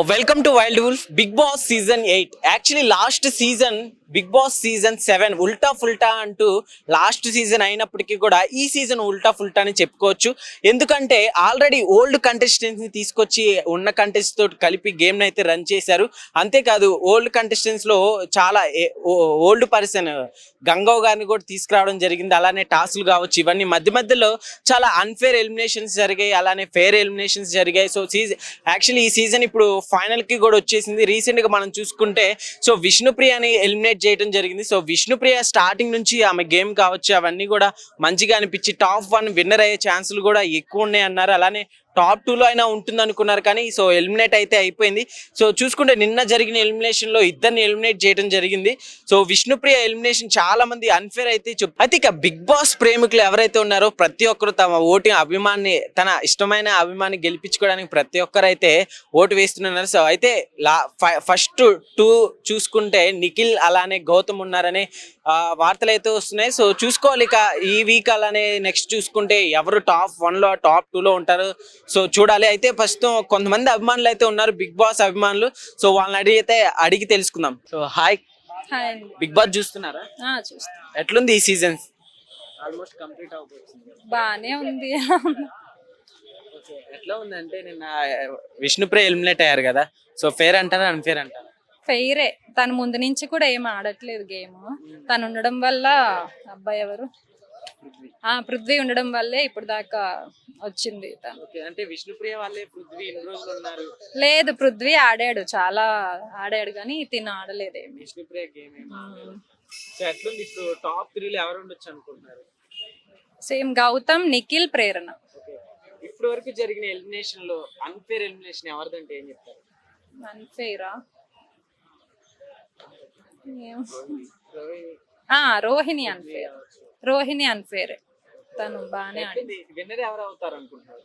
Welcome to Wild Wolf. Big Boss Season 8. Actually, last season Bigg Boss season 7 Ulta ఫుల్టా అంటూ last season అయినప్పటికీ కూడా ఈ season ఉల్టా ఫుల్టా అని చెప్పుకోవచ్చు. ఎందుకంటే ఆల్రెడీ ఓల్డ్ కంటెస్టెంట్స్ని తీసుకొచ్చి ఉన్న కంటెస్టెంట్స్ తోటి కలిపి గేమ్ని అయితే రన్ చేశారు. అంతేకాదు ఓల్డ్ కంటెస్టెంట్స్లో చాలా ఓల్డ్ పర్సన్ గంగవ్ గారిని కూడా తీసుకురావడం జరిగింది. అలానే టాస్క్లు కావచ్చు, ఇవన్నీ మధ్య మధ్యలో చాలా అన్ఫేర్ ఎలిమినేషన్స్ జరిగాయి, అలానే ఫేర్ ఎలిమినేషన్స్ జరిగాయి. సో యాక్చువల్లీ ఈ సీజన్ ఇప్పుడు ఫైనల్కి కూడా వచ్చేసింది. రీసెంట్గా మనం చూసుకుంటే సో విష్ణుప్రియని ఎలిమినేట్ చేయడం జరిగింది. సో విష్ణుప్రియ స్టార్టింగ్ నుంచి ఆమె గేమ్ కావచ్చు అవన్నీ కూడా మంచిగా అనిపించి టాప్ 1 విన్నర్ అయ్యే ఛాన్సులు కూడా ఎక్కువ ఉన్నాయి అన్నారు. అలానే టాప్ 2లో అయినా ఉంటుంది అనుకున్నారు, కానీ సో ఎలిమినేట్ అయితే అయిపోయింది. సో చూసుకుంటే నిన్న జరిగిన ఎలిమినేషన్లో ఇద్దరిని ఎలిమినేట్ చేయడం జరిగింది. సో విష్ణుప్రియ ఎలిమినేషన్ చాలా మంది అన్ఫేర్ అయితే అయితే ఇక బిగ్ బాస్ ప్రేమికులు ఎవరైతే ఉన్నారో ప్రతి ఒక్కరు తమ ఓటు అభిమాన్ని, తన ఇష్టమైన అభిమాన్ని గెలిపించుకోవడానికి ప్రతి ఒక్కరు అయితే ఓటు వేస్తున్నారు. సో అయితే ఫస్ట్ 2 చూసుకుంటే నిఖిల్ అలానే గౌతమ్ ఉన్నారనే వార్తలు అయితే వస్తున్నాయి. సో చూసుకోవాలి ఇక ఈ వీక్. అలానే నెక్స్ట్ చూసుకుంటే ఎవరు టాప్ 1లో టాప్ 2లో ఉంటారు సో చూడాలి. అయితే ప్రస్తుతం కొంతమంది అభిమానులు అయితే ఉన్నారు, బిగ్ బాస్ అభిమానులు. సో వాళ్ళని అడిగి తెలుసుకుందాం. సో హాయ్, బిగ్ బాస్ చూస్తున్నారా? ఎట్లుంది ఈ సీజన్? ఆల్మోస్ట్ కంప్లీట్ అవబోతుంది. బానే ఉంది. ఎట్లా ఉంది అంటే నిన్న విష్ణుప్రియ ఎలిమినేట్ అయ్యారు కదా, సో ఫేర్ అంటారా అన్ఫేర్ అంటారా? ఫెయిరే. తను ముందు నుంచి కూడా ఏం ఆడట్లేదు గేమ్. తను ఉండడం వల్ల అబ్బాయి ఎవరు పృథ్వీ ఉండడం వల్లే ఇప్పుడు దాకా వచ్చింది తను. అంటే విష్ణుప్రియ వాళ్ళే పృథ్వీ ఎన్ని రోజులు ఉన్నారు? లేదు, పృథ్వీ ఆడాడు, చాలా ఆడాడు, కానీ తిను ఆడలేదేమి. విష్ణుప్రియ గేమ్ సో ఎట్లుంది ఇప్పుడు టాప్ 3లో ఎవరు ఉండొచ్చు అనుకుంటున్నారు? సేమ్ గౌతమ్, నిఖిల్, ప్రేరణ. ఇప్పటి వరకు జరిగిన ఎలిమినేషన్ లో అన్ఫేర్ ఎలిమినేషన్ ఎవరిదంటే ఏం చెప్తారు? అన్ఫేరా? రోహిణి అన్ఫేర్. రోహిణి అన్ఫేర్. తను బానే ఆడింది. విన్నర్ ఎవరు అవుతారు అనుకుంటున్నారు?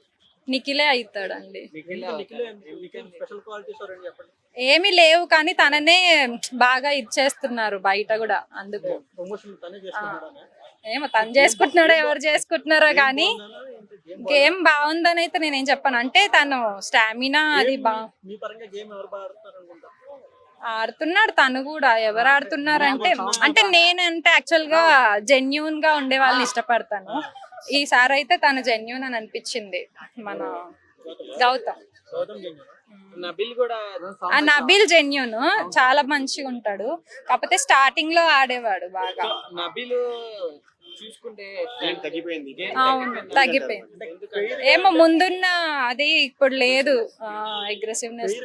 నిఖిలే అవుతాడండి. ఏమీ లేవు, కానీ తననే బాగా ఇచ్చేస్తున్నారు బయట కూడా. అందుకు ఏమో తను చేసుకుంటున్నాడో ఎవరు చేసుకుంటున్నారో, కానీ గేమ్ బాగుందని అయితే నేనేం చెప్పాను. అంటే తను స్టామినా అది ఆడుతున్నాడు. తను కూడా ఎవరు ఆడుతున్నారు అంటే నేనంటే యాక్చువల్ గా జెన్యూన్ గా ఉండే వాళ్ళని ఇష్టపడతాను. ఈసారి అయితే తను జెన్యూన్ అని అనిపించింది మన గౌతమ్. నబిల్ జెన్యూన్, చాలా మంచిగా ఉంటాడు. కాకపోతే స్టార్టింగ్ లో ఆడేవాడు బాగా. అవును, తగ్గిపోయింది. ఏమో ముందున్న అది ఇప్పుడు లేదు అగ్రెసివ్నెస్.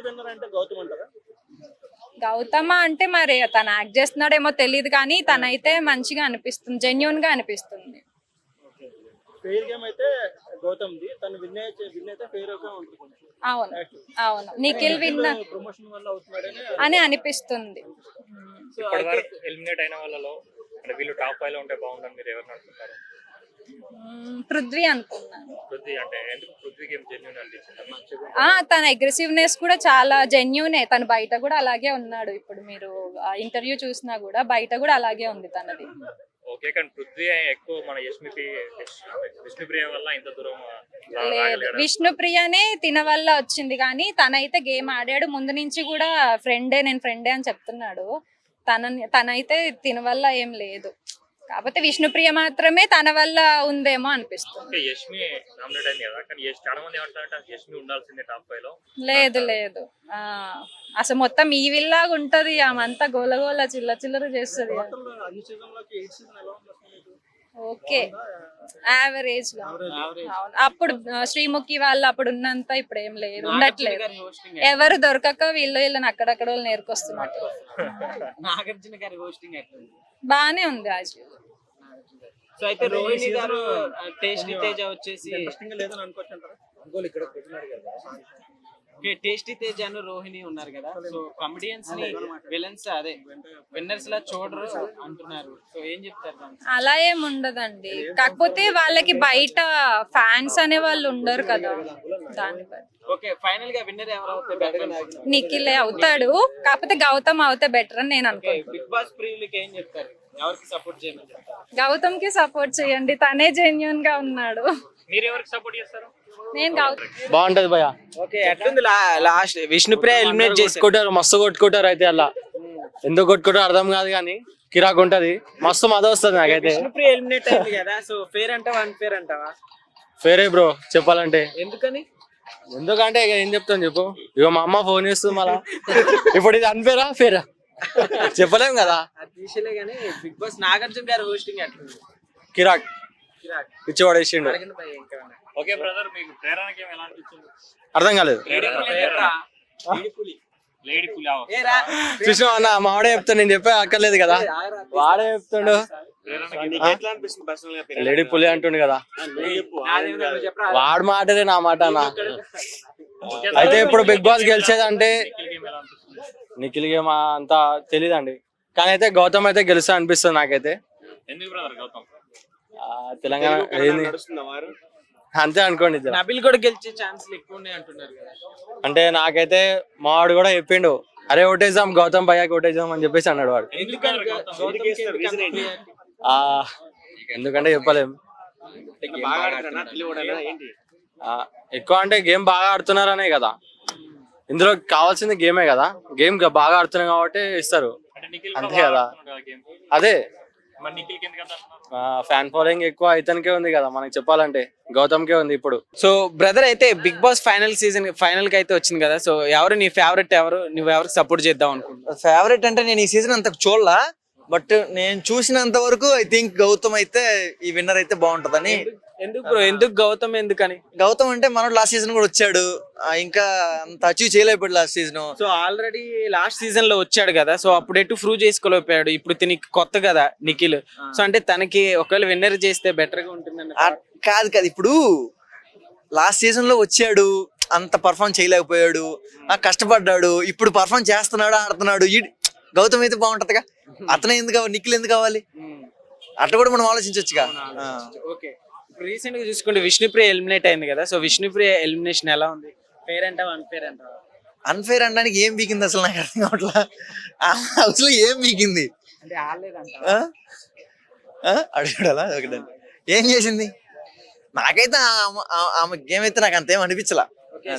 గౌతమ అంటే మరి తను యాక్ట్ చేస్తున్నాడేమో తెలియదు, కానీ తనైతే మంచిగా అనిపిస్తుంది, జెన్యూన్ గా అనిపిస్తుంది. అవును అవును, నిఖిల్ విన్ అని అనిపిస్తుంది. పృథ్వీ అనుకున్నాను. తన అగ్రెసివ్నెస్ కూడా చాలా జెన్యూనే. తను బయట కూడా అలాగే ఉన్నాడు. ఇప్పుడు మీరు ఇంటర్వ్యూ చూసినా కూడా బయట కూడా అలాగే ఉంది తనది. లేదు, విష్ణుప్రియనే తిన వల్ల వచ్చింది, కానీ తనైతే గేమ్ ఆడాడు ముందు నుంచి కూడా. నేను ఫ్రెండే అని చెప్తున్నాడు. తనైతే తిన వల్ల ఏం లేదు. కాకపోతే విష్ణుప్రియ మాత్రమే తన వల్ల ఉందేమో అనిపిస్తుంది. లేదు లేదు, అసలు మొత్తం ఈ విల్లాగా ఉంటది. ఆమంతా గోలగోల చిల్లర చేస్తుంది. ఓకే, యావరేజ్ లో. అప్పుడు శ్రీముఖి వాళ్ళు అప్పుడు ఉన్నంత ఇప్పుడు ఏం లేదు, ఉండట్లేదు. ఎవరు దొరకక వీళ్ళని అక్కడక్కడ వాళ్ళు నేర్కొస్తున్నట్టు. బానే ఉంది రాజు. సో అయితే రోహిణి గారు టేస్టీ తేజ వచ్చేసి టేస్టీ తేజ అను రోహిణి ఉన్నారు కదా, సో కమెడియన్స్ ని విలన్స్ అదే విన్నర్స్ లా చూడరు అంటున్నారు. సో ఏం చెప్తారు? అలా ఏం ఉండదండి, కాకపోతే వాళ్ళకి బయట ఫ్యాన్స్ అనే వాళ్ళు ఉండరు కదా, దాన్ని బట్టి. ఓకే, ఫైనల్ గా విన్నర్ ఎవరు అవుతారు? బెటర్ నిఖిలే అవుతాడు, కాకపోతే గౌతమ్ అవుతే బెటర్ అని నేను అనుకుంటున్నాను. బిగ్ బాస్ ప్రియులకి ఏం చెప్తారు? ఎవరికి సపోర్ట్ చేయమని చెప్తారు? గౌతమ్ కి సపోర్ట్ చేయండి, తనే జెన్యూన్ గా ఉన్నాడు. మీరు ఎవరికి సపోర్ట్ చేస్తారు? నేను బాగుంటది భయ. ఓకే ఎట్లుంది లాస్ట్ విష్ణుప్రియ ఎలిమినేట్ చేసి కొట్టుకుంటారు, మస్తు కొట్టుకుంటారు అయితే అలా. ఎందుకు కొట్టుకుంటారో అర్థం కాదు కానీ కిరాక్ ఉంటది, మస్తు మద వస్తుంది నాకైతే. విష్ణుప్రియ ఎలిమినేట్ అయింది కదా, సో ఫేర్ అంటావా అన్ఫేర్ అంటావా? ఫేరే బ్రో చెప్పాలంటే. ఎందుకని? ఎందుకంటే ఇక ఏం చెప్తాను చెప్పు, ఇక మా అమ్మ ఫోన్ చేస్తుంది మళ్ళా. ఇప్పుడు ఇది అన్ఫేరా ఫేరా చెప్పలేం కదా. అది తీసేలే కానీ బిగ్ బాస్ నాగార్జున గారు హోస్టింగ్ ఎట్లుంది? కిరాక్ కిరాక్. పిచ్చి పడేసిండు. అడగండి భయ్యా ఇంకేమన్నా. ఓకే బ్రదర్, మీకు ప్రేరణకి ఎలా అనిపించింది? అర్థం కాలేదు. ఏరా, ఈడిపులి. లేడీ పులి ఏరా, చూసినా అన్న మావాడే చెప్తాను, నేను చెప్పే అక్కర్లేదు కదా, ఆగరా. వాడే చెప్తాడు. ఎట్లా అనిపిస్తుంది పర్సనల్ గా? లేడీ పులి అంటుండు కదా, నాదేం లేదు, చెప్పరా. వాడు మాటనే నా మాట అన్న. అయితే ఇప్పుడు బిగ్ బాస్ గెలిచేదంటే ఎలా అనిపిస్తుంది? నిఖిల్ గేమ్ అంతా తెలీదండి, కానీ అయితే గౌతమ్ అయితే గెలుస్తా అనిపిస్తుంది నాకైతే. ఎందుకు బ్రదర్ గౌతమ్? తెలంగాణ ఏంది అంతే అనుకోండి ఇద్దరు. నబిల్ కూడా గెలిచే ఛాన్సులు ఎక్కువ ఉన్నాయి అంటున్నారు కదా. అంటే నాకైతే మావాడు కూడా చెప్పిండు, అరే ఓటేద్దాం గౌతమ్ భయ్యాకి ఓటేద్దాం అని చెప్పేసి అన్నాడు వాడు. ఎందుకని గౌతమ్కి ఎందుకు అంత ప్రియారిటీ? ఆ ఎందుకంటే చెప్పలేం. ఎక్కువ అంటే గేమ్ బాగా ఆడుతున్నారనే కదా, ఇందులో కావాల్సింది గేమే కదా, గేమ్ బాగా ఆడుతున్నాం కాబట్టి ఇస్తారు అంటే నిఖిల్ అంతే కదా. గేమ్ అదే మరి నిఖిల్ కింద కదా ఫ్యాన్ ఫాలోయింగ్ ఎక్కువ ఇతనికే ఉంది కదా, మనకి చెప్పాలంటే గౌతమ్కే ఉంది ఇప్పుడు. సో బ్రదర్ అయితే బిగ్ బాస్ ఫైనల్ కి అయితే వచ్చింది కదా, సో ఎవరు నీ ఫేవరెట్, ఎవరు నువ్వు ఎవరికి సపోర్ట్ చేద్దాం అనుకుంటున్నావు? ఫేవరెట్ అంటే నేను ఈ సీజన్ అంత చూడలా, బట్ నేను చూసినంత వరకు ఐ థింక్ గౌతమ్ అయితే ఈ విన్నర్ అయితే బాగుంటదని. ఎందుకు బ్రో, ఎందుకు గౌతమ్ ఎందుకని? గౌతమ్ అంటే మనోడు లాస్ట్ సీజన్ కూడా వచ్చాడు, ఇంకా అంత అచీవ్ చేయలేకపోయాడు last season. So already last season లో వచ్చాడు కదా, సో అప్పుడు ఎటు ప్రూవ్ చేసుకోలేకపోయాడు, ఇప్పుడు తినికి కొత్త కదా నిఖిల్, సో అంటే తనకి ఒకవేళ విన్నర్ చేస్తే బెటర్ గా ఉంటుందని. కాదు కాదు, ఇప్పుడు లాస్ట్ సీజన్ లో వచ్చాడు, అంత పర్ఫామ్ చేయలేకపోయాడు, కష్టపడ్డాడు, ఇప్పుడు పర్ఫామ్ చేస్తున్నాడు, ఆడుతున్నాడు. గౌతమ్ అయితే బాగుంటదిగా, అతనే ఎందుకు కావాలి, నిఖిల్ ఎందుకు కావాలి, అట్లా కూడా మనం ఆలోచించవచ్చుగా. ఓకే, రీసెంట్ గా చూసుకుంటే విష్ణుప్రియ ఎలిమినేట్ అయింది కదా, సో విష్ణుప్రియ ఎలిమినేషన్ ఎలా ఉంది? ఫేర్ అంటావా అన్ఫేర్ అంటావా? అన్ఫేర్ అనడానికి ఏం బీకింది అసలు నాకు అర్థం కావట్లా, అసలు ఏం బీకింది అంటే ఆడలేదంట. అడిగాడా ఒకటి ఏం చేసింది? నాకైతే ఆమె గేమ్ అయితే నాకు అంతేం అనిపించలా.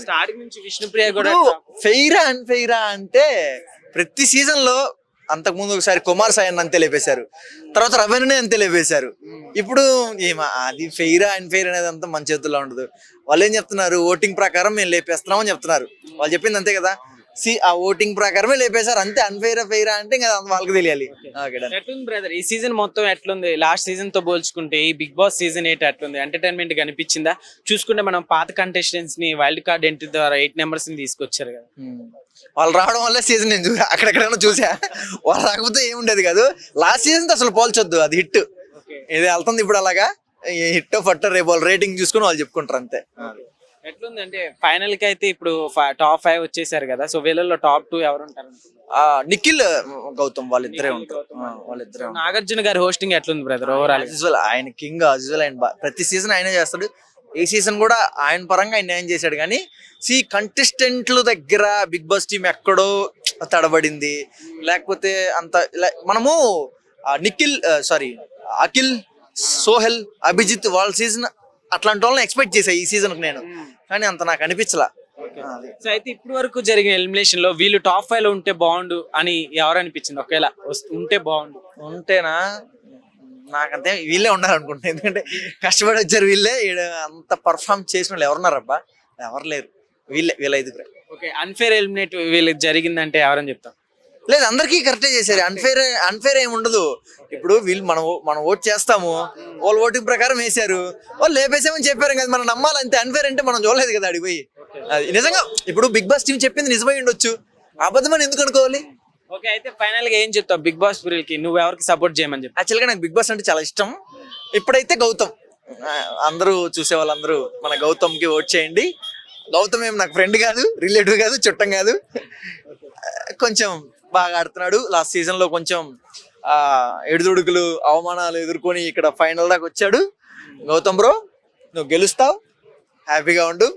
స్టార్టింగ్ నుంచి విష్ణుప్రియ కూడా ఫెయిరా అన్ఫెయిరా అంటే ప్రతి సీజన్ లో అంతకు ముందు ఒకసారి కుమార్ సాయన్ అంతే లేపేశారు, తర్వాత రవీణనే అంతే లేపేశారు. ఇప్పుడు అది ఫెయిరా అన్ఫెయిర్ అనేది అంతా మన చేతుల్లో ఉండదు. వాళ్ళు ఏం చెప్తున్నారు, ఓటింగ్ ప్రకారం మేము లేపేస్తున్నాం అని చెప్తున్నారు. వాళ్ళు చెప్పింది అంతే కదా, ఆ ఓటింగ్ ప్రకారమే లేపేశారు అంతే. అన్ఫెయిరా ఫెయిరా అంటే ఇంకా వాళ్ళకి తెలియాలి. ఎట్లుంది బ్రదర్ ఈ సీజన్ మొత్తం ఎట్లుంది? లాస్ట్ సీజన్ తో పోల్చుకుంటే ఈ బిగ్ బాస్ సీజన్ 8 ఎట్లుంది? ఎంటర్టైన్మెంట్ కనిపించిందా? చూసుకుంటే మనం పాత కంటెస్టెంట్స్ ని వైల్డ్ కార్డ్ ఎంట్రీ ద్వారా 8 మెంబర్స్ ని తీసుకొచ్చారు కదా, వాళ్ళు రావడం వల్ల సీజన్ నేను చూసా, అక్కడెక్కడైనా చూసా. వాళ్ళు రాకపోతే ఏముండేది కాదు. లాస్ట్ సీజన్ తో అసలు పోల్చొద్దు, అది హిట్. ఇది వెళ్తుంది ఇప్పుడు అలాగా, హిట్ ఫట్టర్ రేపు వాళ్ళు రేటింగ్ చూసుకుని వాళ్ళు చెప్పుకుంటారు అంతే. ఎట్లుంది అంటే ఫైనల్ కి అయితే ఇప్పుడు టాప్ 5 వచ్చేసారు కదా, సో వీళ్ళలో టాప్ 2 ఎవరు ఉంటారు? నిఖిల్ గౌతమ్ వాళ్ళిద్దరే ఉంటారు. వాళ్ళిద్దరే. నాగార్జున గారి హోస్టింగ్ ఎట్లుంది బ్రదర్ ఓవరాల్? ఆయన కింగ్ అజ్వల్, ఆయన ప్రతి సీజన్ ఆయనే చేస్తాడు. ఈ సీజన్ కూడా ఆయన పరంగా ఆయన న్యాయం చేశాడు. కానీ కంటెస్టెంట్ల దగ్గర బిగ్ బాస్ టీం ఎక్కడో తడబడింది, లేకపోతే అంత మనము నిఖిల్ అఖిల్, సోహెల్, అభిజిత్ వాళ్ళ సీజన్ అట్లాంటి వాళ్ళని ఎక్స్పెక్ట్ చేశా ఈ సీజన్ కు నేను, కానీ అంత నాకు అనిపించలా. సో అయితే ఇప్పటి వరకు జరిగిన ఎలిమినేషన్ లో వీళ్ళు టాప్ 5 లో ఉంటే బాగుండు అని ఎవరు అనిపించింది? ఒకవేళ ఉంటే బాగుండు ఉంటేనా, నాకంతే వీళ్ళే ఉండాలనుకుంటున్నాను. ఎందుకంటే కష్టపడి వచ్చారు వీళ్ళే. అంత పర్ఫామ్ చేసిన వాళ్ళు ఎవరున్నారబ్బా? ఎవరు లేరు, వీళ్ళ ఐదుగురే. ఓకే, అన్ఫేర్ ఎలిమినేట్ వీళ్ళకి జరిగిందంటే ఎవరని చెప్తాం? లేదు, అందరికీ కరెక్టే చేశారు. అన్ఫేర్ ఏమి ఉండదు. ఇప్పుడు వీళ్ళు మనం ఓట్ చేస్తాము, వాళ్ళు ఓటింగ్ ప్రకారం వేసారు, వాళ్ళు లేపేసామని చెప్పారు కదా, మనం నమ్మాలి అంతే. అన్ఫేర్ అంటే మనం చూడలేదు కదా అడిగిపోయి. అది నిజంగా ఇప్పుడు బిగ్ బాస్ టీం చెప్పింది నిజమై ఉండొచ్చు, అబద్ధమని ఎందుకు అనుకోవాలి? ఓకే, అయితే ఫైనల్ గా ఏం చెప్తావు బిగ్ బాస్ కి? నువ్వు ఎవరికి సపోర్ట్ చేయమని చెప్పి? యాక్చువల్గా నాకు బిగ్ బాస్ అంటే చాలా ఇష్టం. ఇప్పుడైతే గౌతమ్, అందరూ చూసే వాళ్ళందరూ మన గౌతమ్కి ఓట్ చేయండి. గౌతమ్ ఏం నాకు ఫ్రెండ్ కాదు, రిలేటివ్ కాదు, చుట్టం కాదు, కొంచెం బాగా ఆడుతున్నాడు. లాస్ట్ సీజన్ లో కొంచెం ఎడుదుడుకులు, అవమానాలు ఎదుర్కొని ఇక్కడ ఫైనల్ దాకా వచ్చాడు. గౌతమ్ బ్రో, నువ్వు గెలుస్తావు, హ్యాపీగా ఉండు.